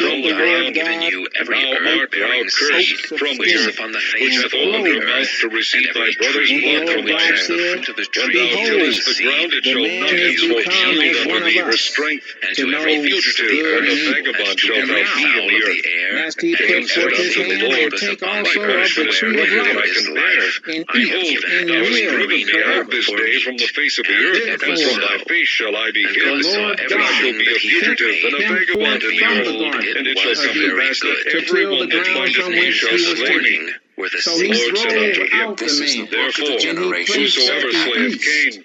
behold, the I have Lord given God you every Now herb art thou bearing seed, cursed from which is him, upon the which face hath of all opened the your mouth earth, to receive and thy every brother's tree blood And the from the Lord which God has hand. the said, fruit of the When tree thou Behold, tillest the seed, ground, it the shall man not has henceforth become yield as unto one of thee for us, strength. and to to every know beast of the Fugitive good and a and earth, evil. vagabond and to shalt And every thou now, be in fowl the of earth. the air, lest he and Cain put to said forth every his unto thing the that hand Lord, and creepeth take upon My the also of earth. the punishment, tree of wherewith For have it I life, is compared it? life, and I have eat Behold, given and thou hast every live driven green me out herb of forever. this for day from meat. the face of the And earth, it and was Therefore, from thy so. face shall I be And the God hid. saw Lord And I shall God everything be that a he had sent fugitive and a made, him vagabond forth in and the from the earth. behold, garden it And it shall was come of to Eden very pass that good. to every till the one that And the ground findeth from me whence shall he evenings of the was slay me. morning taken. were the So The he Lord sixth said drove unto day. him, out the This is the man, book of the Therefore, and he generations placed of at whosoever the Noah. slayeth east Cain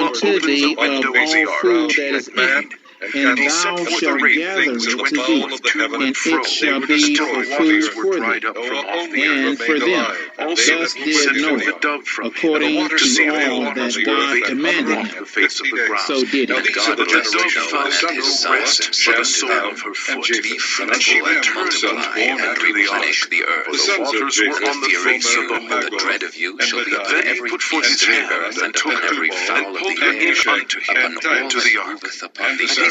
unto thee of all food that is eaten, and thou shalt gather it to thee, and it shall be for food for thee, and for them. Thus did Noah, according to all that God commanded him. So did Now he. these are the generations and his sons for the sole of her foot, be fruitful and multiply, and replenish the earth. The sons of Japheth, The fear of you and the Magog, dread of you and shall be Madai. upon every beast of the earth, and upon every fowl of the air, upon all that moveth upon the earth.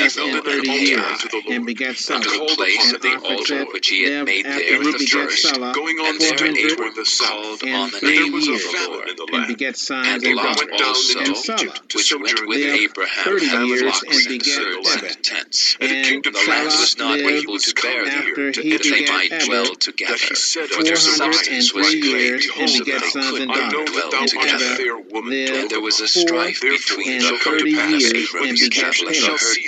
Bethel and and 30 Ai, years, and begat unto Salah. the place And of the altar Arphaxad which he had lived made after there he the begat first, Salah going on and to there 400 toward the south. called and on the 30 name There was a of the years, famine Lord. in the and land. begat sons And and Lot Went down daughters. also, And into Salah Egypt to which went sojourn with there. lived Abraham, 30 had years, flocks and and begat herds and Eber. tents. And it came And to The land pass, was not when he able was to come bear them, near after to he that they enter begat might Eber dwell that together, he said for unto their 403 substance was great, years, and so begat that they sons could and I not know daughters. that dwell thou And art a Eber together. fair woman to lived And there look was a upon. strife Therefore between it the shall come to 430 pass, years, when and the begat cattle Heber. shall see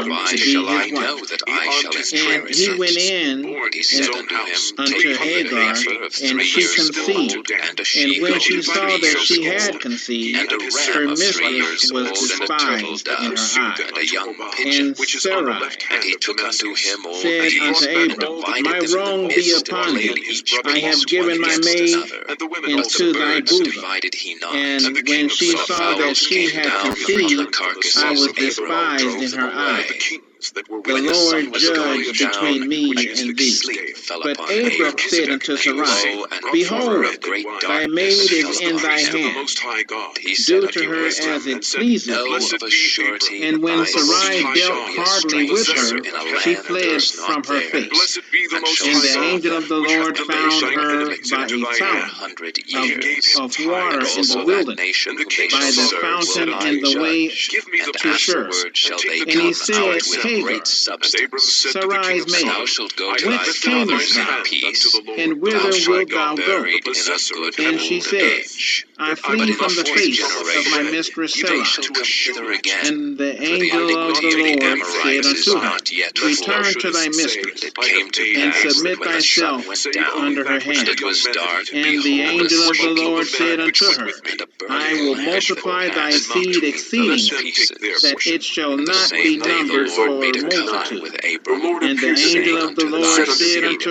to be shall I his know wife. that I shall And inherit he it? went in And he said unto him, unto Take the Hagar, heifer of and 3 she years conceived. old, and a And she when goat she of saw 3 that years she had old, conceived, and a her ram of 3 mistress years was old, and a turtle despised in her dove, eyes. and a young pigeon. And Sarai And he took unto him all said these, unto and Abram, divided My them in the wrong be midst, and upon laid thee. each I have piece given one my against maid another. But the into thy birds bosom. divided he not. And when she So the saw that fowls she came had down from the conceived, carcass I of was Abram, despised drove in them her away. eyes. The When the sun Lord was going judged down, between me and thee. sleep fell But upon Abram Abram, said unto and Sarai, lo, an Behold, horror of great thy darkness maid is fell in upon thy him. hand. He said Do unto to her Abram, as it pleaseth Know thee. of a surety And when thy Sarai seed dealt shall be a hardly with stranger her, in a she land that fled is from not her theirs, face. and shall And the serve angel them, of the Lord and they found shall her afflict by them a fountain 400 of years. water And in the also that wilderness, nation whom they by shall the serve fountain will I in the way judge, and to Shur. afterward shall they And come he out said, with Hagar, great substance. Sarai's And maid, thou shalt go to whence thy camest fathers thou? in peace. And Thou whither shalt wilt be thou go? buried in a good And she old said, age. I But flee in the from the fourth face of my generation mistress they Sarai. shall come hither again. And the For the angel of iniquity the of the Lord said Amorites is unto her, not yet Return full. to thy And mistress, it came to and pass submit that when the sun thyself went down, under her and hand. it was dark, And the behold, a angel of the smoking Lord said furnace, unto her, and a I burning will lamp multiply thy passed seed between those exceedingly, pieces. that it shall The not same be day the numbered Lord for made a covenant multitude. with Abram, And the angel saying of the unto Lord thy said seed unto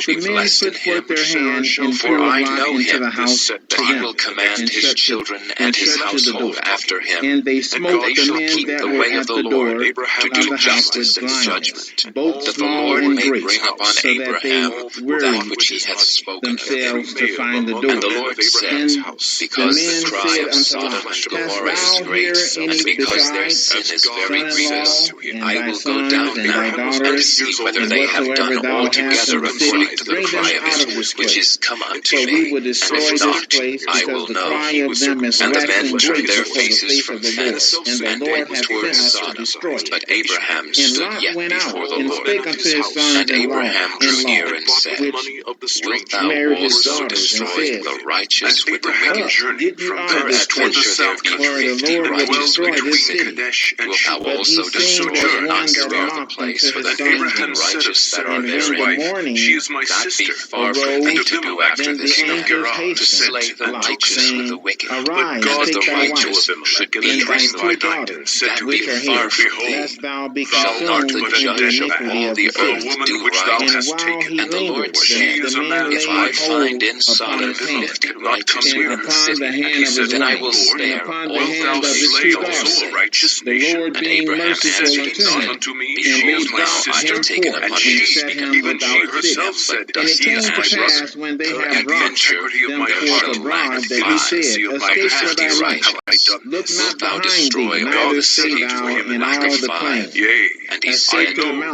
shall But the be men blessed in put him. forth their hand and For pulled I Lot know into him, the house that to he them, will command and his shut to children and his shut to the household door. after him. And they And smote they the shall men keep that the were way at of the the Lord, door to of do the house with justice and violence, judgment, both that the small Lord and may great, bring upon so that they Abraham that wearied which he hath spoken to him. themselves to find the door. And the Lord said, And the because men the cry said of unto Sodom Lot, and Hast Gomorrah is thou great, here any and because their besides sin is very son-in-law, grievous, and I thy will go sons, down and thy now, and daughters, see whether and they have whatsoever done thou hast in altogether the according city, to the bring them cry of out of it, this which is place. come unto For me. we will And destroy if this not, place, I because will the know. cry of them is And the men waxing turned great their before the faces face from of the Lord, thence, and the and Lord went hath toward sent us to Sodom. destroy it. But Abraham And stood Lot yet went out before the and Lord. spake unto his sons And in law, Abraham drew near and said, which Wilt thou married his also daughters, and destroy said, the righteous with the Abraham wicked? journeyed Get you from out of this thence toward the place, Peradventure there south be for country, the 50 Lord and will righteous destroy dwelled within the this between city. city. Kadesh and Wilt thou Shur. But he also And seemed as destroy sojourned one not that Lot. spare the mocked place unto for his the And sons in 50 Abraham law. said of righteous that are And Sarai his when the therein? wife, She morning is my God be sister. far from arose, And thee to do Abimelech, after then the this king of manner, angels Gerar, to hastened slay sent the and Lot, took righteous them. with the saying, wicked, But Arise, and God that take the thy came to wife, righteous Abimelech should in be the and thy dream two by destroyed. night, and daughters, said God to be which him, are far his, from thee. Behold, lest thou be thou Shall not art consumed the but a in the judge of deadpan, iniquity all of the the a city. earth woman do which thou right? And hast while taken. he And the lingered, Lord For she said, is the a men man's If laid I wife. find hold in upon Sodom his hand, Abimelech 50 could not come righteous and near within her. the upon the city, And hand he of said his to then I him, will wife, Lord, and spare upon the all wilt thou hand the of his slay two waste of their also a daughters. righteous sins. The nation? Lord And being Abraham merciful Said answered he and unto not him, said, unto me, and She they is Behold, my now brought I have sister? him taken forth, And upon and me to she, set speak him even unto the she without Lord. city. herself But said, And thus it He he is came to my answered, brother. pass, when they had And he brought Peradventure integrity of them my there forth heart shall lack abroad, that and he the 5, said, mercy of my and Escape for hand 50 thy life. have I righteous. Look done not Wilt this. thou behind thee, destroy And all God neither the said stay city unto thou for him in in all the Dreams, lack of plain. 5? Yea, And he Escape I to said, the know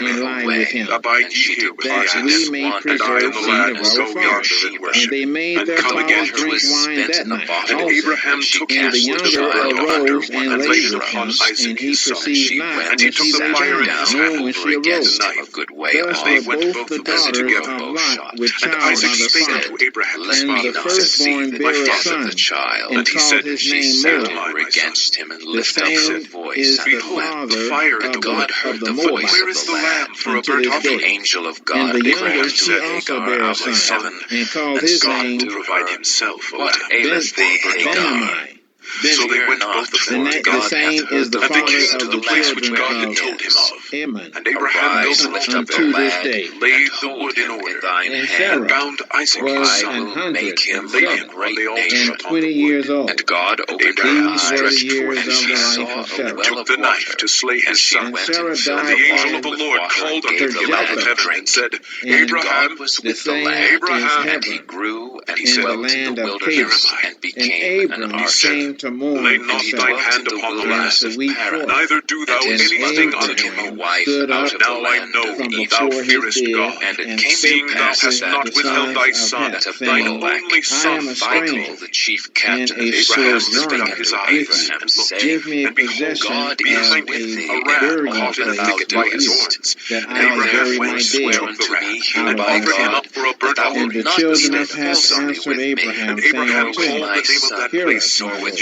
in line with him, Abide ye here with me, that we may preserve seed of our fathers. And they made their fathers drink wine that night also. Abraham took And the his younger child arose under one and and laid laid it with upon him, Isaac and he his son. perceived not And when he took she the lay fire in down, his nor hand when she arose. Thus they were went both both the of them daughters together. of Lot with And child Isaac by the spake father. unto Abraham his And the father, firstborn bare a son, and he called said, his She name said, Moab. my son. The same is the father of the Moabites Where is the lamb for a unto burnt this offering? day. And the younger she also bare a son, and called his God name will provide himself a lamb. Benamai. So they went both of them The together. same is the And they father came of to the the place which children God had of told him of. Ammon, And Abraham built an altar unto there, this day. laid the wood in order, And and Sarah bound Isaac his was son, 107 on the altar and upon 20 the years wood. old. And God opened her These were the eyes, years and of she the saw life of a Sarah. well Took the of knife water. to slay And his she son. And went Sarah and filled died And the angel from of the with Lord water called and unto gave him the out lad of to heaven drink. and said, And Abraham, God was the with the same lad, is Abraham. and he Hebron, grew and he in said, the dwelt in land the of wilderness Canaan. and And became an Abram archer. came to Lay mourn not for He thine Sarah, dwelt hand in the upon the and wilderness to lad, of weep for Paran. her. neither do thou And his And anything mother unto took him a Abraham him. wife stood out up of the Now I land know of from thou before Egypt. his fearest bed, God, And it and came to seeing spake thou pass hast unto that not the withheld sons thy of son, Heth, that thine saying, Abimelech, only I son, am a from stranger, Michael, me. the chief and captain of a his Abraham house, lifted sojourner up his spake unto eyes, with you. Abraham, and looked, Give saying, me and behold, possession God of is behind with him thee a in ram burying all caught in that a place thou thicket by with its you, doest. horns. that And I And may bury Abraham therefore went, my swear dead took the unto ram, me out and of hereby the offered him flock. God, up for a that burnt thou offering And wilt the in not the children stead of of speak his Heth son. falsely answered with me, Abraham, And saying Abraham nor unto with him, called my the name of son, that Hear place us, my nor with Lord.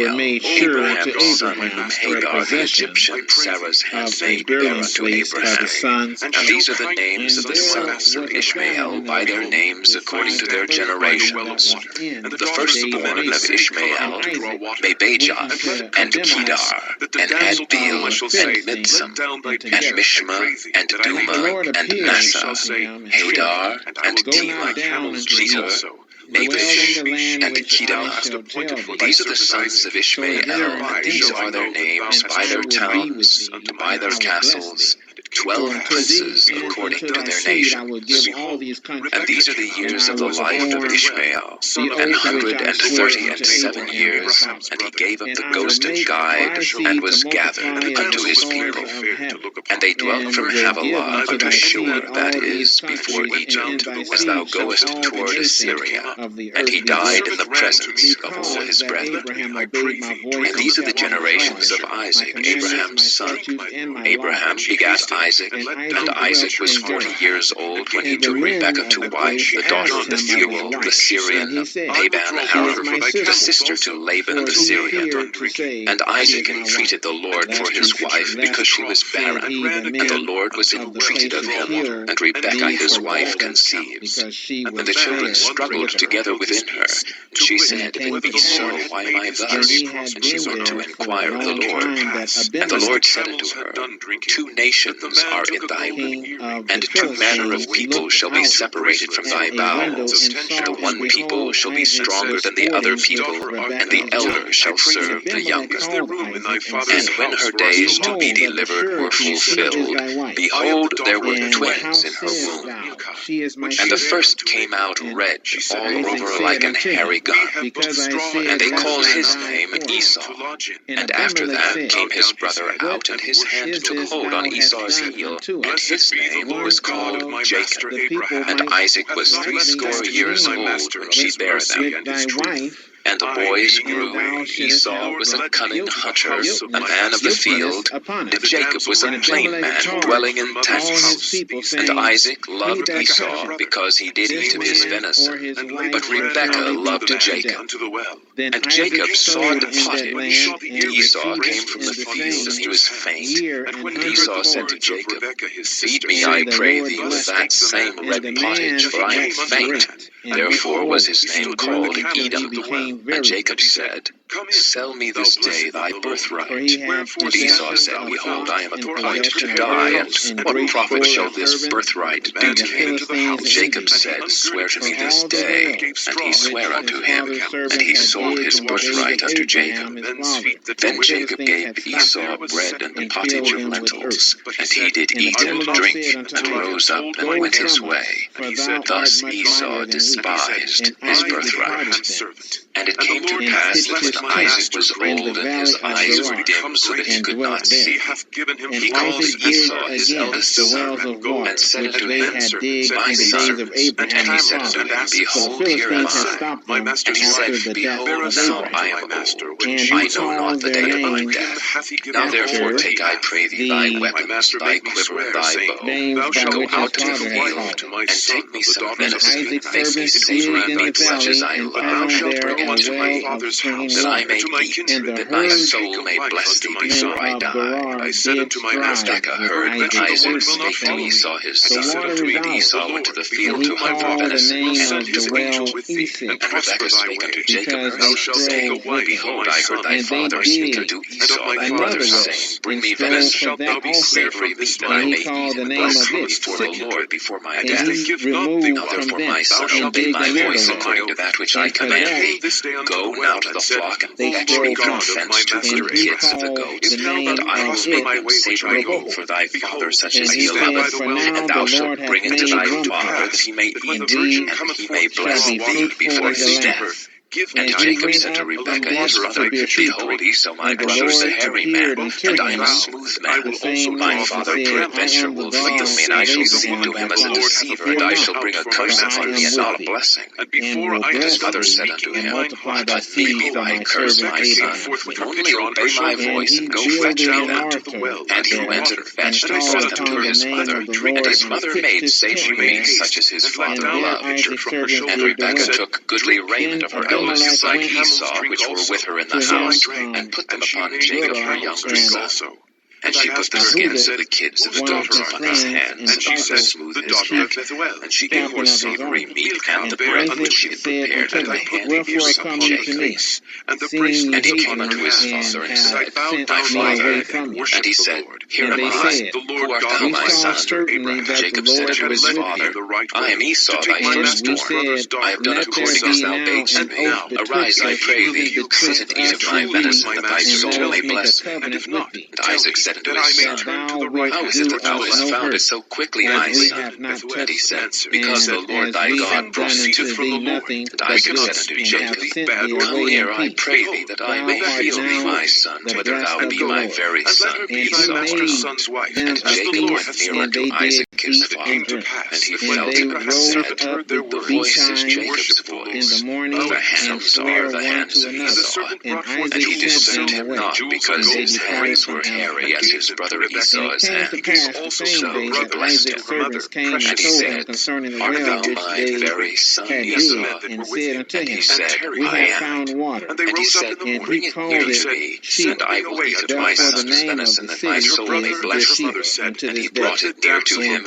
were made sure Abraham, to the son Abraham whom for Hagar, the possession Egyptian, Sarah's of a handmaid, bare burying unto place by the Abraham. sons And of these are the names and of the there sons of was a Ishmael famine by their in the names according to their generations. And The firstborn of Ishmael, Mebajah, and Kedar, and Adbeel, and Mibsam, and Mishma, and Duma, and Massa, Hadar, and Tema, Jeter, Nabash, and Kedar. These are the sons of Ishmael, and these are their names by their towns, and by their castles, 12 princes according to their nations. And these are the years of the life of Ishmael, 137 years, and he gave up the ghost of guide, and was gathered unto his people. And they dwelt from Havilah unto Shur, that is, before Egypt, as thou goest toward Assyria. And he died in the presence of all his brethren. And these are the generations of Isaac, Abraham's son. Abraham begat Isaac, and Isaac was 40 years old when he took Rebekah to wife, the daughter of Bethuel the Syrian, of Laban the Aram, the sister to Laban the Syrian. And Isaac entreated the Lord for his wife, because she was barren, and the Lord was entreated of him, and Rebekah his wife conceived. And the children struggled together within her. And she said, If it be so, why am I thus? And she went to inquire of the Lord. And the Lord said unto her, 2 nations bones are in thy womb, and two manner of people shall be separated from thy bowels. The one people shall be stronger than the other people, and the elder shall serve the younger. And when her days to be delivered were fulfilled, behold, there were twins in her womb. And the first came out red all over like an hairy gun, and they called his name Esau. And after that came his brother out, and his hand took hold on Esau's heel, and his name was called Jacob. And Isaac was 80 years old when she bare them. And the boys grew. Esau was a cunning hunter, a man of the field, and Jacob was a plain man, dwelling in tents. And Isaac loved Esau, because he did eat of his venison, but Rebekah loved Jacob. And Jacob saw the pottage, and Esau came from the field, and he was faint. And Esau said to Jacob, Feed me, I pray thee, with that same red pottage, for I am faint. Therefore was his name called Edom. And Jacob said, Sell me this day thy birthright. And Esau said, Behold, I am at the point to die, and what profit shall this birthright do to me? And Jacob said, Swear to me this day. And he sware unto him, and he sold his birthright unto Jacob. Then Jacob gave Esau bread and pottage of lentils, and he did eat and drink, and rose up and went his way. Thus Esau despised his birthright. And it came to pass that when Isaac was old and his eyes were dim so that he could not see, he called Esau his eldest son, and said unto him, My son. And he said unto him, Behold, here am I. And he said, Behold, now I am old, I know not the day of my death. Now therefore take, I pray thee, thy weapons, thy quiver, and thy bow. Thou shalt go out to the field, and take me some venison, and make me savor meat such as I love, and bring it to my father's house, that I may eat, that my soul may bless thee before I die. I said unto my Rebekah heard that Isaac spake to Esau his son, and Esau went to the field to hunt for venison, and took angel with thee. And Rebekah spake unto Jacob her son, saying, Behold, I heard thy father speak unto Esau thy brother, saying, Bring me venison, that be savory meat, that I may eat, and bless thee before the Lord before my death. Now therefore my son, obey my voice according to that which I command thee. Go now to the flock, and fetch me from thence 2 good kids of the goats, and I will make them savory meat for thy father, such as he loveth. And thou shalt bring it to thy father, that he may eat, and he may bless thee before his death. And Jacob said to Rebekah his mother, Behold, Esau my brother is a hairy man, and I am a smooth man. My father peradventure will feel me, and I shall seem to him as a deceiver, and I shall bring a curse upon me, and not a blessing. And his mother said unto him, Let me be thy curse, my son. Only obey my voice, and go fetch me them. And he went and fetched, and brought them to his mother. And his mother made savory meat, such as his father loved. And Rebekah took goodly raiment of her eldest son Esau, which were with her in the house, and put them upon Jacob her younger son. And she put the skins of the kids of the daughter upon his hands, and she smoothed his neck, and she gave him savory meat and the bread which she had prepared, and the hand of her son Jacob. And he came unto his father and said, Thy father. And he said, Here am I. Who art thou, my son? Jacob said unto his father, I am Esau thy firstborn. I have done according as thou badest me. Arise, I pray thee, sit and eat of my venison, that thy soul may bless me. And Isaac said unto his son, How is it that thou hast found it so quickly, my son? And he said, Because the Lord thy God brought me to thee. And Isaac said unto Jacob, Come near, I pray thee, that I may feel thee, my son, whether thou be my very son Esau. And Jacob went near unto Isaac his father, and he felt him and said, The voice is Jacob's voice, but the hands are the hands of Esau. And he discerned him not, because his hands were hairy as his brother Esau's hands. So he blessed him. And he said, Art thou my very son Esau? And he said, I am. And he said, Bring it near to me, and I will eat of my son's venison, that my soul may bless thee. And he brought it near to him,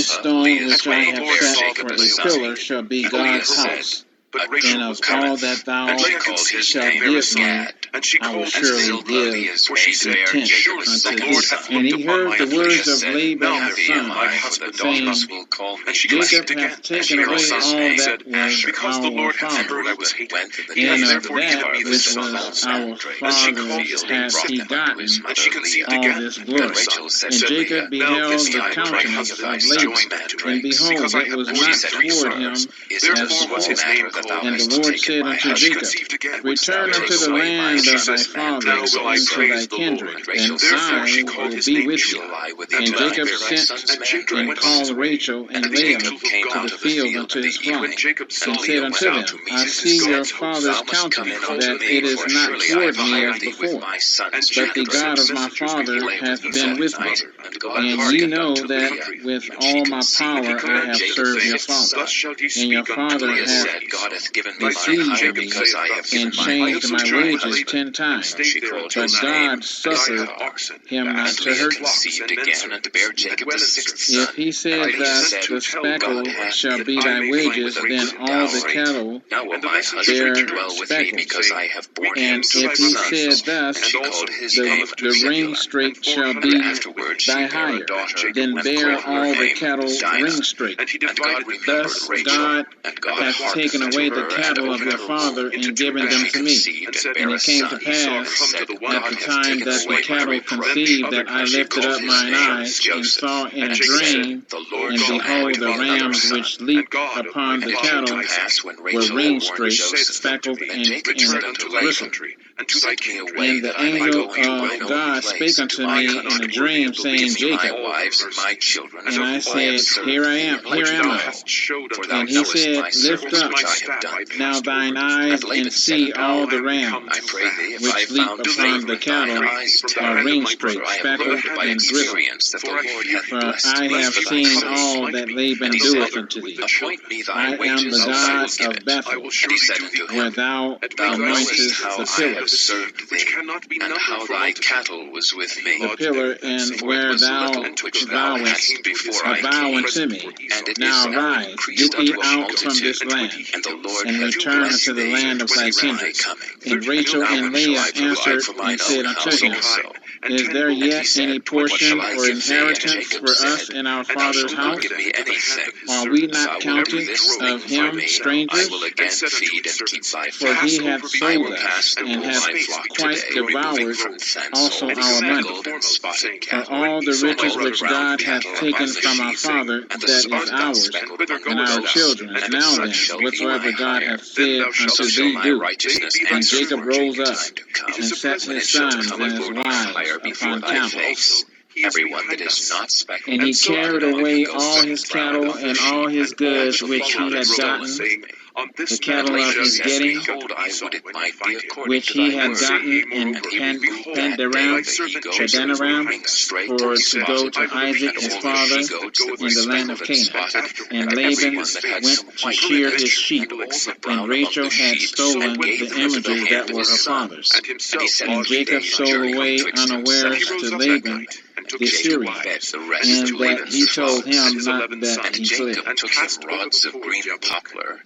this stone which I have set for a pillar shall be God's house. But And Rachel of was all barren, that thou and she shalt conceived give and bare a me, son. And she I will called his surely name give for she said, the tenth surely unto the his Lord son. hath And looked he upon heard my the words affliction. of Laban Now his therefore son, my husband saying, daughters will call me. And she Jacob conceived again, hath and taken she bare a away son, all and that said, was because the our Lord hath father's, heard I was hated, he and hath of therefore given that me which this son was also. our And she father's called his name hath he Simeon. gotten And she conceived all again, this and bare glory. a son, And said Jacob Leah, now beheld this the time my countenance husband of is Laban, joined unto me, and behold, because I it have was borne not three toward sons. him Therefore was his name before. called. And the Lord said unto And she Jacob, conceived again, Return unto the land of thy fathers, now will I unto praise thy the kindred, Lord. and Therefore she I called will his be name with Judah. you. And And Jacob sent and called Rachel and and the Leah angel of to God the field unto his flock, when Jacob saw and said unto them, I see your father's countenance, that it is not toward me as before, but the God of my father hath been with me. And ye know that with all my power I have served your father, and your father hath besieged me, and changed my wages 10 times. But God suffered him not to hurt me. If he said thus, the speckle shall be thy wages, then all the cattle bear speckles. And if he said thus, the ring straight shall be thy hire, then bear all the cattle ring straight. Thus God hath taken away the cattle of your father and given them to me. And it came to pass at the time that the cattle conceived that I lifted up mine eyes and saw in a dream, and behold, the rams which leaped upon the cattle were ring straight, speckled, and bristled. And the angel of God spake unto me in a dream, saying, Jacob. And I said, Here am I. And he said, Lift up now thine eyes and see all the rams which leap upon the cattle are ring straight, speckled, and bristled. For I have seen all that Laban doeth unto thee. I am the God of Bethel, where thou anointest the pillar. And how thy cattle was with me. The pillar, and where thou vowest a vow unto me. Now rise, get thee out from this land, and return unto the land of thy kindred. And Rachel and Leah answered and said unto him, Is there yet any portion or inheritance for us in our father's house? Are we not counted of him strangers? For he hath sold us, and hath quite devoured also our money. For all the riches which God hath taken from our father, that is ours, and our children's. Now then, whatsoever God hath said unto thee, do. And Jacob rose up, and set his sons and his wives upon camels. Everyone that is not speckled. And he carried away all his cattle and all his goods which he had gotten, the cattle of his getting, which he had gotten in Padanaram, for to go to Isaac his father in the land of Canaan. And Laban went to shear his sheep, and Rachel had stolen the images that were her father's. And Jacob stole away unawares to Laban the Syrian, and that he told him not that he fled.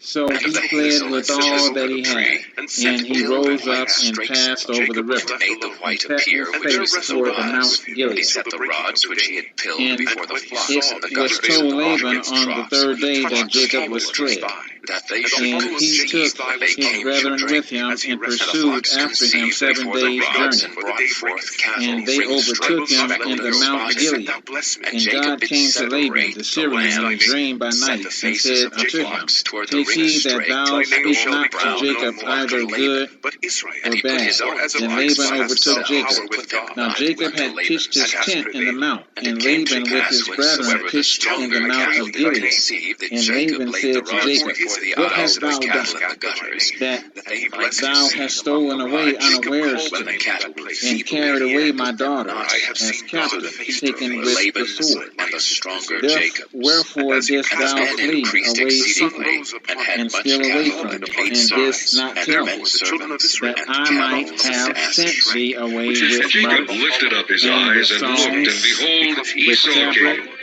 So he fled with all that he had, and he rose up and passed over the river, and set his face toward the Mount Gilead. And it was told Laban on the third day that Jacob was fled. And he took his brethren with him and pursued after him 7 days' journey. And they overtook him in the Mount Gilead. And God came to Laban the Syrian in a dream by night, and said unto him, Take heed that thou speak not to Jacob either good or bad. And Laban overtook Jacob. Now Jacob had pitched his tent in the mount, and Laban with his brethren pitched in the mount of Gilead. And Laban said to Jacob, What hast thou done, that thou hast stolen away unawares to me, and carried away my daughters as captives, taken with the sword? Wherefore didst thou flee away secretly, and steal away from me, and didst not tell me, that I might have sent thee away with Jacob mirth, lifted up his and with eyes and looked, and songs, behold, with Esau tabret, came.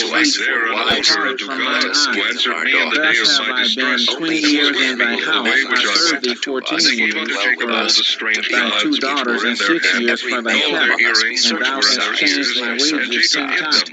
to sleep us for wives departed from mine the skins eyes. of our daughters. Thus have I been 20 years in thy house. I served thee 14 years for thy 2 daughters, and 6 years for thy cattle. And thou hast changed my wages 10 times.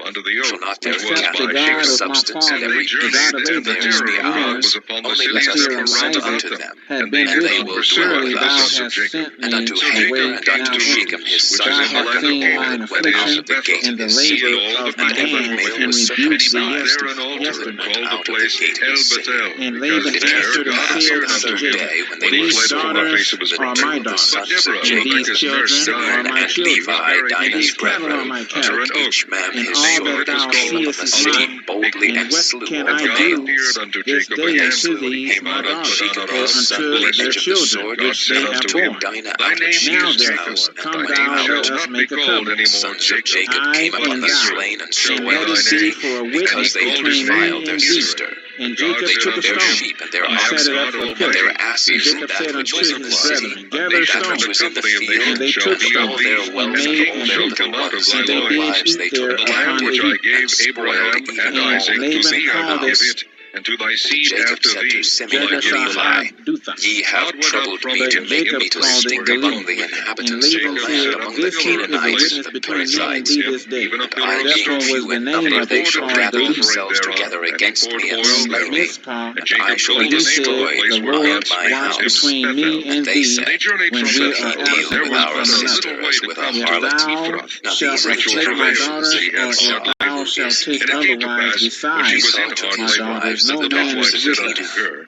Except the God of my father, the God of Abraham, only let us consent unto them, had been and with they me. will dwell Surely with thou us. hast sent me And unto Hagar away and now unto Shechem his son, thou hast seen mine went out affliction of the gate and of the his city, labor of my and every hands, male and was rebuked thee circumcised, yesterday. went out of the gate of his city. And Laban answered and said unto Jacob, These daughters are my daughters, and these children are my and children, Levi, and Dinah's these cattle are brethren, my cattle, took each man and his all sword, that thou came from seest the is city mine. boldly, And and what slew can all I the do males. this day And unto when he these came my out unto daughters, Shechem or his son, unto the their edge of the children sword, which they have borne? Dinah out of Now Shechem's therefore, house, and come thy thou, house. let us make a covenant. The sons of Jacob I came upon and the thou, slain and and slew let the it be city, for a because witness they between defiled me their and thee. sister. And Jacob They took took a their stone sheep and their and set oxen it up for and killing. their And asses, and Jacob that said which unto was in the his city, brethren, Gather that which stones. was in the field, And they took all stones, their and wealth, made and all and their heaped, little ones, and and they their did wives, they eat took there upon the heap. and spoiled even And all the Laban goods of their called house. it and to thy seed Jacob after said thee, to Simeon and Jegusah Levi, Dutha. Ye have troubled me But to make Jacob me to called it stink among Gilead. the And inhabitants of the Laban land, said, among the This heap is a Canaanites, witness the between me and Perizzites. thee this day. And I being Therefore was few the in name number, of they it shall called gather Gilead. themselves together against me and And slay me. Mizpah, And I shall for he destroy said, The I Lord and my watch house. between me And and they thee said, when we Should are he deal absent with one our from another. sister as with a If harlot? thou Now shalt these are the take my generations daughters, or if thou shalt take other wives besides Esau took my his daughters, wives of no the man daughters is of with Edom. us.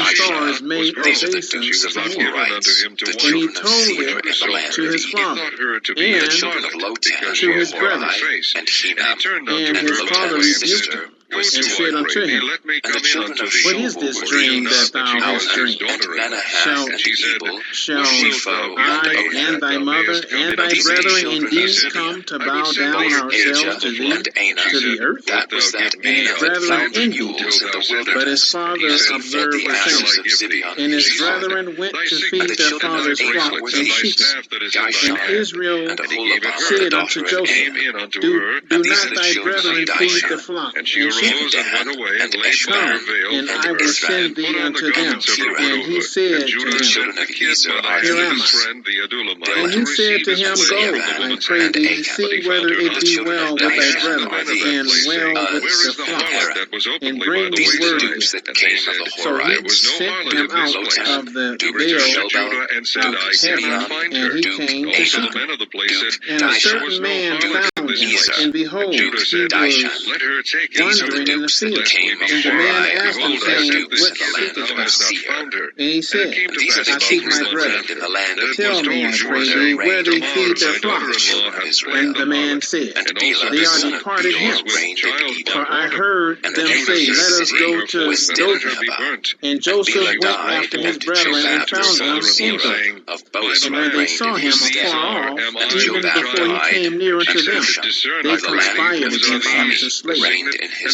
and stars made These are the obeisance dukes of to the him. Horites, the And he children of told Seir it in the land to of his Edom, father the and children of Lotan to were his brethren. Hori and Hinam, And his father Lotan's rebuked sister him was and Timna. said unto him, And the children of What is Shobal this were dream that these: thou hast Alvan dreamed? and Shall, Manahath and Ebal, shall Shepho and I Onan. and thy mother and thy These are the brethren children of indeed Zibeon, come to bow down both ourselves to Ajah thee, and Anan. to the earth? That was that And his Anan that brethren found the envied mules him. in the But his wilderness, father as he fed observed the the asses thing. of Zibeon And his his father. brethren went to And feed the their children of father's Aner flock were and sheep. these: And Dishon Israel and Aholibah, the said daughter unto of Joseph, Aim. Do And these not are the thy children of brethren feed the Dishon, flock And she and sheep? arose and went away and laid by Come, her veil and from I the will earth, send and put thee on the unto them. garments of her And he widowhood. said And to Judah him, sent children the of kid Ezer by are Here am his these: friend the Adulamite And to he said receive to his him, pledge Go, from the Zeavan I woman's pray hand. thee, and Achan. But see he whether found her it not. be children well of with thy Then he Dishan asked the brethren, men are of that and place, these: saying, well with Where the is the flock, harlot Haran. that was and openly by bring the me These are the word wayside? dukes again. that And they came of said, the So he There was no Horites: sent harlot him in this out place. of the He Duke returned vale to Shobal, Judah and said, of Duke I cannot Hebron, Zibeon, find and her. he Duke came to Also seek the Anan, her. men of the place Duke said, And a There Dishon, was certain no man harlot in found this him, Ezer, place. and And behold, Judah Duke he said, Dishan. was Let her take him These are to the wandering her, in the dukes that field. lest we came of be And the slain. man Hori, asked him, Behold, who I were have saying, sent dukes this What in the kid, land and thou seekest of thou? hast not Seir. found her. And he And it said, came And to these are pass I the about seek this kings my that time brethren. reigned in after, the land that of it was Tell Edom, me, told I when pray there Joash, thee, where reigned they in feed Tamar, their thy Jerusalem the flocks. daughter-in-law, children of hath And brought the the Israel. man harlot. said, And And Bela also They the his are son son of departed was Beor with hence. reigned in For Edom. I child-born. heard And the And them name Judah of say, his said, Let us city Bring go her to forth, was and let her Dothan. be Dinhabah. burnt. And And Joseph Bela She went was brought died after his and forth. brethren And and said Jobab to her found son of them in father-in-law, Zerah Dothan. saying, of My And Bozrah when lord, they reigned in saw his him is these afar stead. are, off, am And I even with Jobab before he child? died, came near She unto and said, them, Husham Discern, they I of the pray land thee, conspired whose of are against him Ephraim to these? slay him. reigned in his And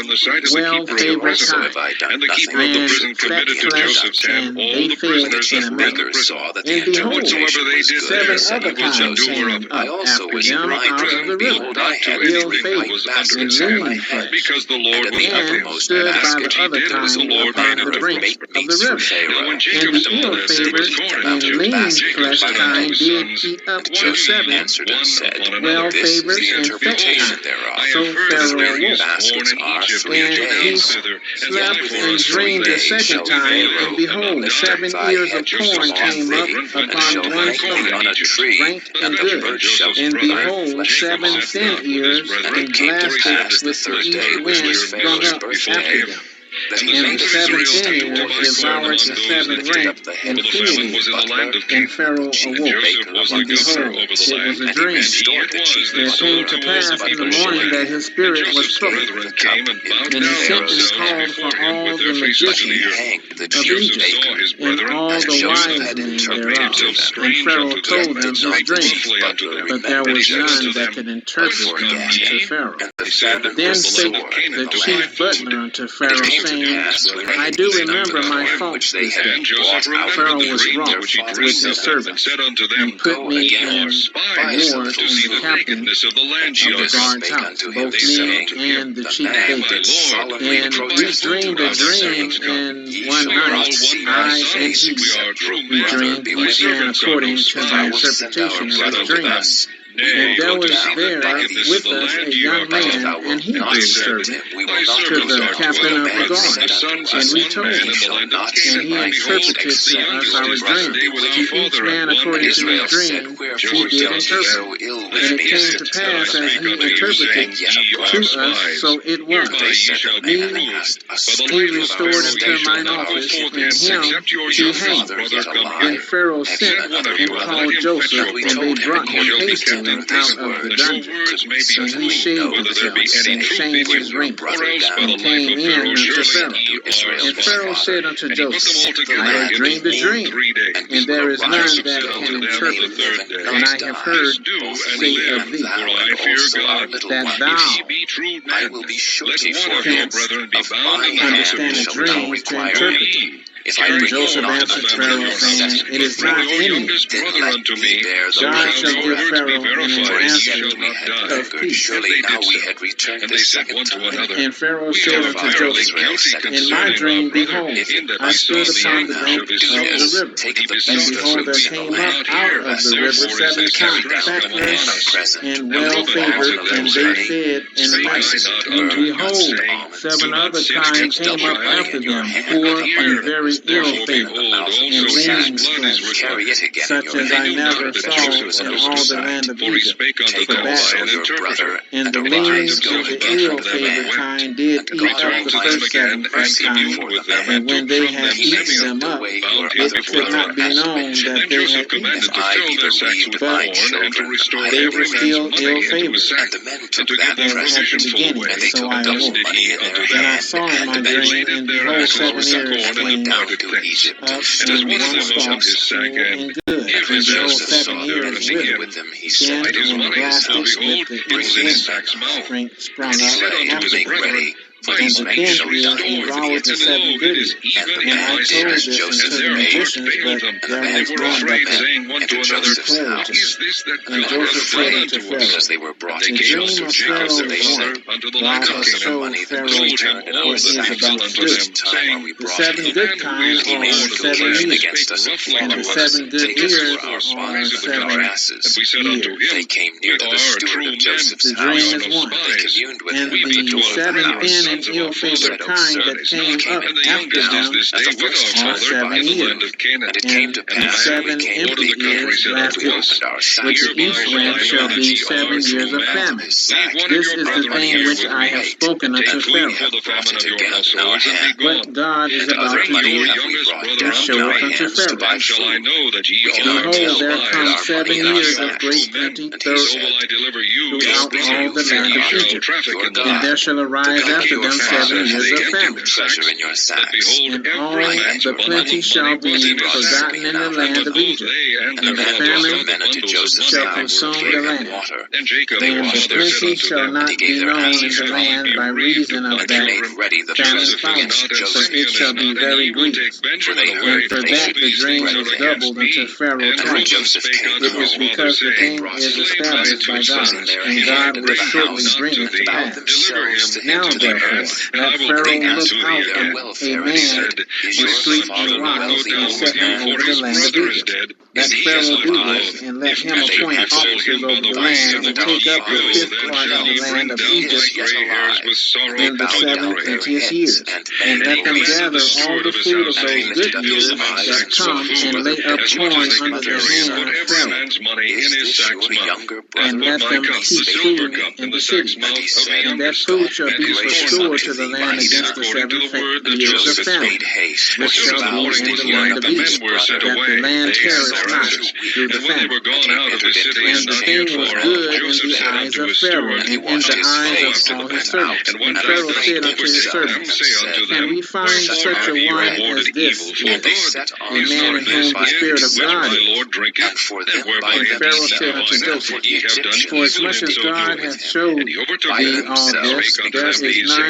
on the side of the well keeper of the favored prison. time. And the keeper of the And prison committed to fat flesh, Joseph's hand and all they the fed prisoners in that a were in the measure. prison. And behold, Whatsoever they did there, 7 other he would kinds do came up. up after Was in them my out of prison, the river, behold, not to ill anything that favored, was under and his hand, lean flesh, because the Lord was with him. and stood And by that the which he other did was the kind Lord made upon it the to brink prosper. of the river. Now when And Jacob the saw ill that there was favored corn in and Egypt, lean Jacob flesh said unto kind his did sons, eat up Why the do ye 7 eat one upon another? well This is favored the and fat interpretation kind. thereof. I So have heard that Pharaoh there is awoke, corn in Egypt. and Get you down he thither, and slept buy for and us from dreamed the thence. second So we time, went and out and behold, undied. 7 ears of Joseph's corn came up brethren went upon and one found corn stone, in Egypt. rank and And good. Joseph's And brethren, behold, Jacob 7 sat thin not with his ears, brethren, and blasted for he said, with the This east day was wind their sprung meal up before after him. them. And the And sons the of 7 Israel thin came to ears buy corn devoured among the those 7 that rank, came. and For the feared famine it. was in the land of And Canaan. Pharaoh And awoke, Joseph was the and governor behold, over the it land. was a And dream. he it was that There came sold to to pass all in the people morning land. that his And spirit was Joseph's troubled. brethren came and bowed And he down sent and themselves called for before him all with the their faces to the magicians earth. of Joseph Egypt, saw his and brethren, all and the Joseph wise men interpreted thereof. himself And strange Pharaoh unto them, told them and his spake dream, roughly unto them. but there And he was said none unto that them, could Whence interpret come unto ye? Pharaoh. He said, Then From the land spake of Canaan the to buy chief food. butler unto And it Pharaoh, came saying, I do remember my fault this day. Pharaoh was wroth with his servants, and put me in ward in the captain of the guard's house, both me and the chief baker. And we dreamed a dream, and one night I and he dreamed each man according to the interpretation of his dream. And there was there with us a young man, and he dreamed servant to the captain of the guard. And we told him, and he interpreted to us our dream. To each man according to his dream, he did interpret. And it came to pass as he interpreted to us, so it was. Me he restored unto mine office, and him he hanged. And Pharaoh sent and called Joseph, and they brought him hastily out of the dungeon. And he shaved himself, and changed his raiment, and came in unto Pharaoh. And Pharaoh said unto Joseph, I have dreamed a dream, and there is none that can interpret it. And I have heard say of thee, that thou canst understand a dream to interpret it. And Joseph answered Pharaoh, saying, It is not in me. God shall give Pharaoh an answer of peace. And Pharaoh said unto Joseph, In my dream, behold, I stood upon the bank of the river, and behold, there came up out of the river 7 fatners and well-favored, and they fed in the night. And behold, 7 other kind came up after them, poor and very ill-favored, and lean flesh, such as I never saw in all the land of Egypt. For that, and the lean and the ill-favored kind did eat up the first 7 fat kind, and when they had eaten them up, it could not be known that they had eaten them, but they were still ill-favored at the beginning. So I awoke, and I saw in my dream, and behold, 7 ears flamed up, and one stalk full and good, and behold, 7 ears withered, skin and glassed with the insect sprung up after. And the 10 ears devoured the 7 good ears. And I told this unto the magicians, but there was none that could declare it to me. And Joseph said unto Pharaoh, The dream of Pharaoh is one. Thou hast showed Pharaoh what he is about to do. The 7 good kind are 7 years, and the 7 good ears are 7 years. They came near to the steward of Joseph's house. The dream is one. And the 7 thin and ill-favored kind that came up after them are 7 years. And the 7 empty ears lasted, which each one shall be 7 years of famine. This is the thing which I have spoken unto Pharaoh. What God is about to do, he showeth unto Pharaoh. Behold, there come 7 years of great plenty throughout all the land of Egypt, and there shall arise after them 7 years of famine. And all the plenty shall be forgotten in the land of Egypt, and the famine shall consume the land. And the plenty shall not be known in the land by reason of that famine following, for it shall be very grievous. And for that the dream was doubled unto Pharaoh twice. It is because the thing is established by God, and God will shortly bring it to pass. Now therefore, let Pharaoh look out a man discreet and wise, and set him over the land of Egypt. Let Pharaoh do this, and let him appoint officers over the land, and take up the 5th part of the land of Egypt in the 7 plenteous years. And let them gather all the food of those good years that come, and lay up corn under the hand of Pharaoh. And let them keep food in the cities. And that food shall be restored to the land against the 7 years of famine, which shall be in the land of Egypt, that the land perish not through the famine. And the thing was good in the eyes of Pharaoh, and in the eyes of all his servants. And Pharaoh said unto his servants, Can we find such a one as this yet, a man in whom the Spirit of God is? And Pharaoh said unto Joseph, For as much as God hath showed thee all this, there is none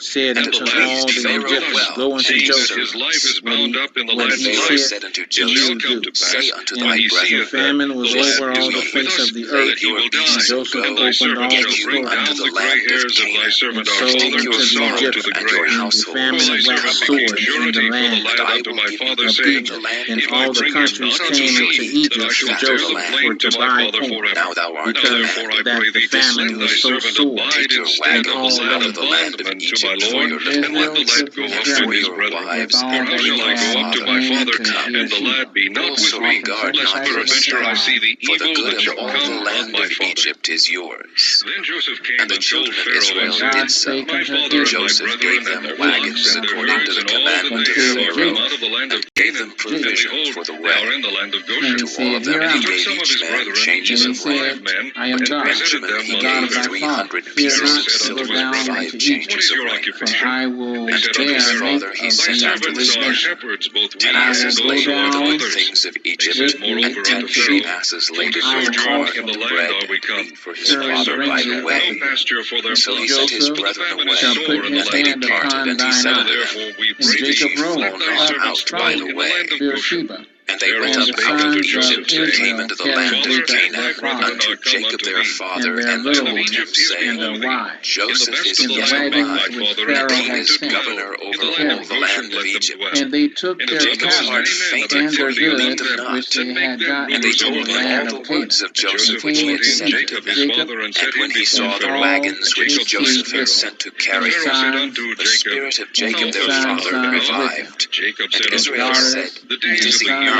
said and unto pleased all the Pharaoh Egyptians, well, Go unto and his Joseph, his life is what bound he, up in the what lad's he Pharaoh life. said. said unto It shall Joseph, come to Say pass, unto And thy when he the seeth brethren, that famine was the lad over all is the not with face us, of the Let earth. that he your will And die. beasts Joseph And go, thy opened servant all get the shall you bring unto down storehouses the the gray land of hairs of thy Canaan, and servant our sold and father, your unto the not father unto the Egyptians. and gray your And the hairs. household famine For thy waxed servant shall became sore enter in the surety in, for the land and lad I unto will my give father, you of saying, the Egypt. land And If of I all the bring Canaan, him countries not that you unto came shall unto thee, eat then Egypt I the to shall fat of bear the the Joseph land. for blame to to my buy father corn, forever. Now thou art a Now because therefore man, I that pray the thee, famine do let was thy it, so servant sore abide take your instead in of the wagons all lad out of of the land. land of bondmen to my Egypt for lord, your And little and let the Israel lad took ones, go his up and to for journey his your brethren. with wives, all For and how that for he shall I your go had up to and father, my came father, unto come. and the lad Beersheba, be not and with Also me, offered regard lest not sacrifices unto peradventure I evil, see God, the for the evil good that of shall and all come the on land my of father? Egypt is yours. Then Joseph came And the and told children of Pharaoh and and Israel said, God did so. spake My unto father And and my Israel, Joseph gave brethren them and their flocks wagons and their according to herds the and all that commandment they of have unto are come Pharaoh, out Jacob, of the land and of gave Canaan, them and provisions behold, for the they way. are in the land of and he Goshen. To all said, of them Here And he am he took I. gave some of each his man brethren, changes And he even of five said, raiment. men, I am But and to God, visited Benjamin them he the on the God gave of thy ferry. 300 fathers. Fear Pharaoh pieces not of said to unto go his silver, down brethren, into 5 What Egypt, is changes of your raiment. for occupation? I They will And said to unto his there Pharaoh, make father he of Thy sent thee after servants his great are nation. brethren shepherds, both 10 we I and will asses go those who laden are with with down good us. things of He Egypt, said with thee moreover and unto into 50 Pharaoh, Egypt, asses For to laden I with am sojourn in corn, the also land bread, are we and come. meat for his And thy surely father bring by servants the thee have up no way. again. pasture for their So he flocks. sent his Joseph For the brethren famine is shall away, put sore in the his and land they of hand Canaan. departed, upon and he thine said Now unto eye, them, therefore we and pray See thee, Jacob ye wrote fall let thy not of the servants out by dwell the stone in the land way. of Goshen. Beersheba. And they went And Pharaoh up the spake out of unto sons of Egypt, Joseph, and saying, came Israel into the carried land of Father, Jacob my their Canaan, brethren father, unto are come Jacob unto their thee. and father, their and The little land of told ones, him, Egypt is and their before saying, thee. wives, In the Joseph best is of in the the yet land make wagons thy alive, which father and and Pharaoh he bring him had is to sent dwell. governor In over the land carried. all of the land Goshen of let them Egypt. dwell. And they took their Inasmuch Jacob's as heart many cattle men that I fainted, and for their put he thee among believed him goods them, which not. to they make had them And gotten they rulers in over the told him thy all land the of people. words Canaan, of And and Joseph Joseph which he came brought had into in said to Egypt, Jacob his him. Jacob father and And set when him he before saw and the Pharaoh. all wagons And which Jacob his blessed Joseph seed had with Pharaoh. him, sent to And his carry Pharaoh him, said sons unto the Jacob, spirit of and How Jacob his their doth your sons' father father? sons How? with revived. him, Jacob And said his unto Israel Pharaoh, said, daughters The and days his of Is the the year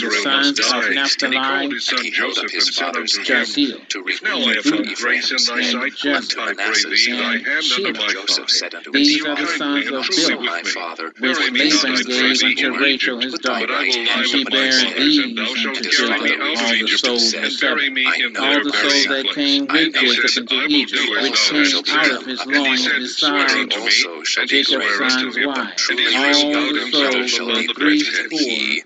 Israel sons must of die. And he Naphtali called his son Joseph and said unto him, Jaziel, If now I have found grace in thy and sight, put, Joseph, I pray thee, thy and hand under Shelah. my Joseph thigh, said unto and his These deal are the father, kindly sons and of truly Bilhah, with my me. father, which Bury me Laban not, I pray gave thee, unto in Rachel Egypt, his put thy daughter, but I right will and lie hand she with upon my his bare head. fathers, and these thou unto shalt And his carry Jacob me father out of all the Egypt, souls of and seven. bury me in All their the burying souls that place. came with And he Jacob said, into I will Egypt, do as which thou came hast out said. of his And he loins, said, Swear besides unto me, and he Jacob's sware unto sons' him. wives. And Israel All bowed the himself souls upon were the breast's head. threescore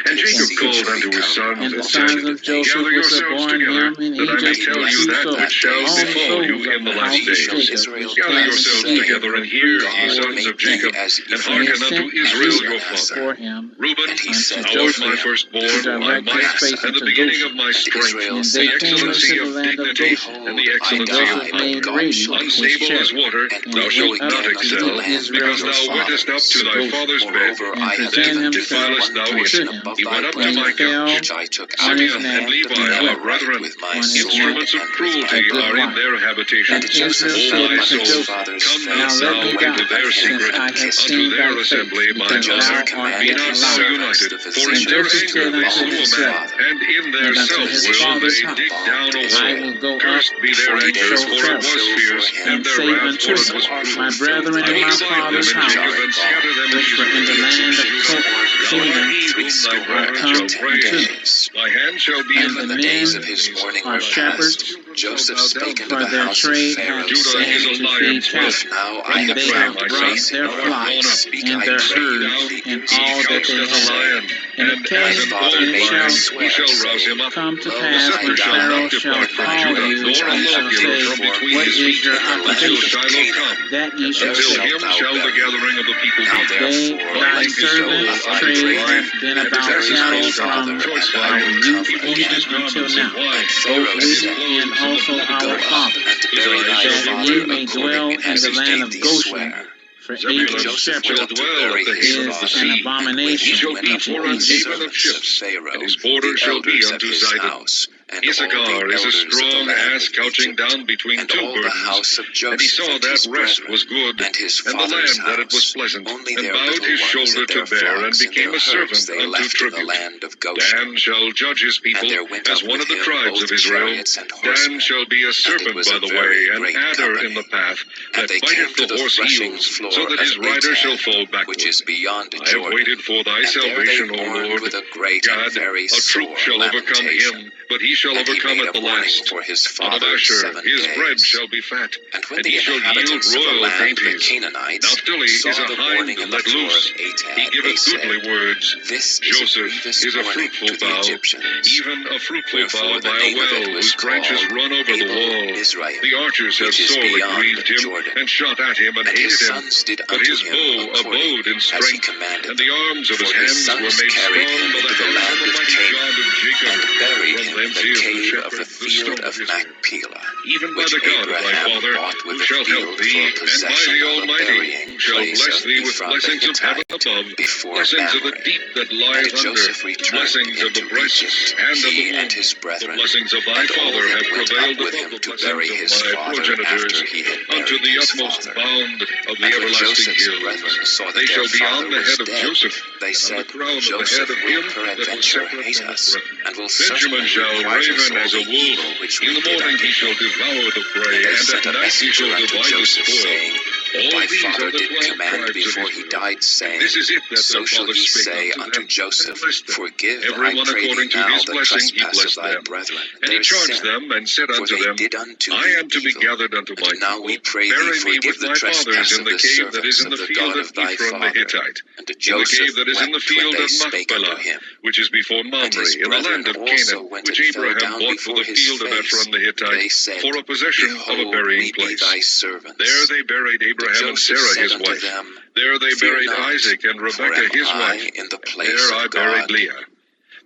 And Jacob and called six. unto his sons, And the and sons said, of Joseph, Gather which were yourselves born together, him in that I may Egypt, tell were you two that souls. which shall All the befall you souls in of the the last house of days. Jacob, which Gather came yourselves into Egypt, together, were and hear, ye threescore sons of and Jacob, ten. and And hearken he unto sent Israel your Judah father. before him Reuben, unto thou art my Joseph firstborn, to my direct his might, face and the into beginning of Goshen. my strength, And the they came excellency into the of land of dignity, Goshen. and the And excellency of Joseph made power. ready his Unstable as chariot, water, and thou shalt went up not to excel, meet Israel because his thou father wentest up to to thy Goshen, father's bed. and I have presented Then himself defilest thou to it. him. He went up to And he my fell couch. which I took on out his of the Simeon and neck hand of Levi the and are wept brethren. with my on his sword Instruments of and with cruelty my a good are in while. their habitation. And Israel O said my unto soul, Joseph, come Now not let thou me into die, their since secret, I have unto seen their thy face, assembly, my because daughter. thou art Be yet not thou alive. united, for in And their Joseph anger said they unto slew a his man, father, and in their and unto self his will father's they house, dig down a I well. will go up Cursed be their 40 anger, days so for it fell, was fierce, and and their say wrath, unto for it was my cruel. brethren I in will my divide them father's in house, Jacob and scatter them in which were in the Israel. land of Thou art Canaan, he whom thy brethren come shall to pray. days. Thy hand shall be And in the When the men days of his mourning are were shepherds, past, Joseph spake unto for the their house of trade Pharaoh, hath Judah been is a saying, to lion's feed whelp. If cattle, now I and have they Ephraim, found my have son, brought grace in their your thou art eyes, gone up. speak and I their pray you herds, the and He all that couched they as a have. lion, And it and came, as an father old and it made lion, me shall who shall swear, rouse saying, him up? come to Lo, pass The I when scepter shall die, Pharaoh not shall depart from and my call Judah, you, bones nor are a and shall left lobular say, from before between what his me is feet, your in the until land occupation? of Shiloh Canaan. come. That ye And shall There until say, shalt him thou shall the bury me. gathering of the people Now be. they, therefore My thy sheep is go full servants' up, I unto trade pray swine, hath been and his about ass bury is my cattle full from father, choice and I our vine. will youth come He washed his even again. until garments in now, wine, And both Pharaoh and his we said, and clothes in the also blood of Go our grapes. up fathers, and His bury eyes thy shall that be ye father red may with mourning, dwell according in as the he land made of thee Goshen. swear. For And Zebulun Abram's Joseph went shall shepherd up to dwell at bury the his haven of is the father. an sea, And when he he abomination shall went be up, unto for all an the Egypt. haven of servants of ships, and Pharaoh, his border the shall be elders of unto his Zidon. house, and all Issachar the is a elders of the strong land ass of couching Egypt, down between and two all the burdens. house of And he Joseph saw and that his rest brethren, was good, and his and the father's land that it was house. pleasant, Only and their bowed little his ones shoulder and to their bear, and flocks and became their a herds servant they unto left in the tribute. land of Goshen. Dan shall judge his people And there went as up one with of the him tribes of both Israel. chariots and Dan horsemen, shall be a and it serpent was by a the very way, an great adder in company. the path, And that they came biteth to the the horse threshing heels, floor so that of his rider shall Etam, fall which backward. is beyond I have Jordan. waited for thy And there they salvation, O mourned Lord. with a great God, and very a troop sore shall overcome lamentation. him, but he shall And he overcome made at a the mourning last. for his And of father Asher 7 his bread days. shall be fat, And when and the he shall yield inhabitants of the royal land, the dainties. Canaanites, Naphtali saw is a the hind mourning in the let floor loose. of He Atad, they giveth goodly said, words. This is a Joseph grievous is a mourning fruitful to the bough, Egyptians. even a fruitful Wherefore bough the by a name of well, it was whose branches called run over the Abel wall. Mizraim, The archers have which is sorely beyond grieved him, Jordan. and shot at him, and And his hated him. sons did But unto his him bow according abode in as he strength, commanded and the them. arms of For his his hands were sons made carried strong him by the into the hand of land the of mighty Canaan, God of Jacob. and buried From him in thence the is the cave of shepherd, the the field stone of of Israel. Machpelah, Even by which the God of thy Abraham father, bought who with a shall help field thee, for and by possession the of the Almighty, burying who shall place bless of thee with Ephron the blessings of heaven Hittite above, before blessings of the Mamre. deep that And lieth under, Joseph returned blessings of the into breasts Egypt, and of the he and womb. his The brethren, blessings of thy and all father that have went prevailed up with above him the to blessings bury of his my father progenitors after he had unto buried the his utmost father. bound of the And when everlasting Joseph's hills. brethren saw that They their shall be father on the was head of dead, Joseph, they and on said, the crown of the Joseph head of will him that was peradventure separate hate from his us, brethren. and will Benjamin certainly shall requite us raven all as a the evil wolf. which In we the did morning unto he shall him. devour the prey, And they and sent at a night he messenger shall unto divide the Joseph, spoil. saying, All Thy these father are the did 12 command tribes of before he Israel. died, saying, This is it that So their shall father ye spake say unto unto them, Joseph, and blessed them. Forgive, Every I one pray thee according to now, his the blessing he trespass of blessed thy them. brethren, And he their charged sin, them, and said for unto they them, did unto I me am to be evil. gathered unto my And now we people. pray thee, Bury me forgive with the my fathers trespass in of the the cave that is servants in of the the field God of of thy Ephron the father. Hittite, And in the Joseph cave that is in the wept when field they of spake unto Machpelah, him. which is before And his Mamre, in the brethren land of also Canaan, went which and fell Abraham down bought for before the his field of face. Ephron the They Hittite, said, for a possession of a Behold, burying we be thy place. servants. There they buried And Abraham and Joseph Sarah said his unto wife. them, There they Fear buried not, Isaac and for Rebekah am his I wife. in the And place there I of buried God? Leah.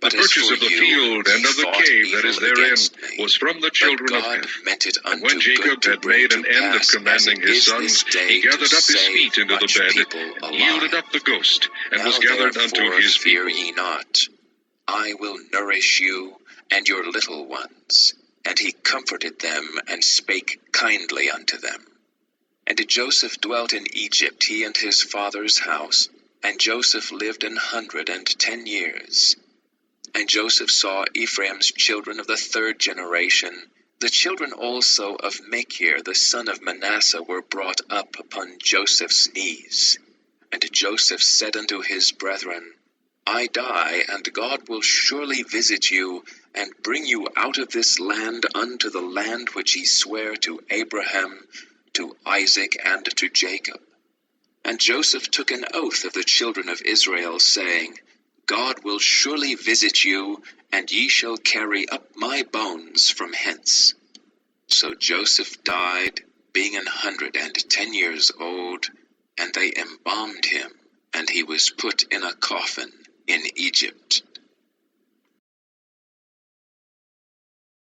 The But as purchase for of the you, field and ye of the thought cave that evil is therein against me, was from the but children of God Heth. meant it And unto when good Jacob to had bring made to an end of pass, as commanding it his is sons, this day, he gathered to up his save feet into the much bed, people yielded alive. up the ghost, and Now was gathered unto therefore his fear people. ye not. I will nourish you and your little ones. And he comforted them, and spake kindly unto them. And Joseph dwelt in Egypt, he and his father's house. And Joseph lived 110 years. And Joseph saw Ephraim's children of the 3rd generation. The children also of Machir the son of Manasseh were brought up upon Joseph's knees. And Joseph said unto his brethren, I die, and God will surely visit you, and bring you out of this land unto the land which he sware to Abraham, to Isaac, and to Jacob. And Joseph took an oath of the children of Israel, saying, God will surely visit you, and ye shall carry up my bones from hence. So Joseph died, being 110 years old, and they embalmed him, and he was put in a coffin in Egypt.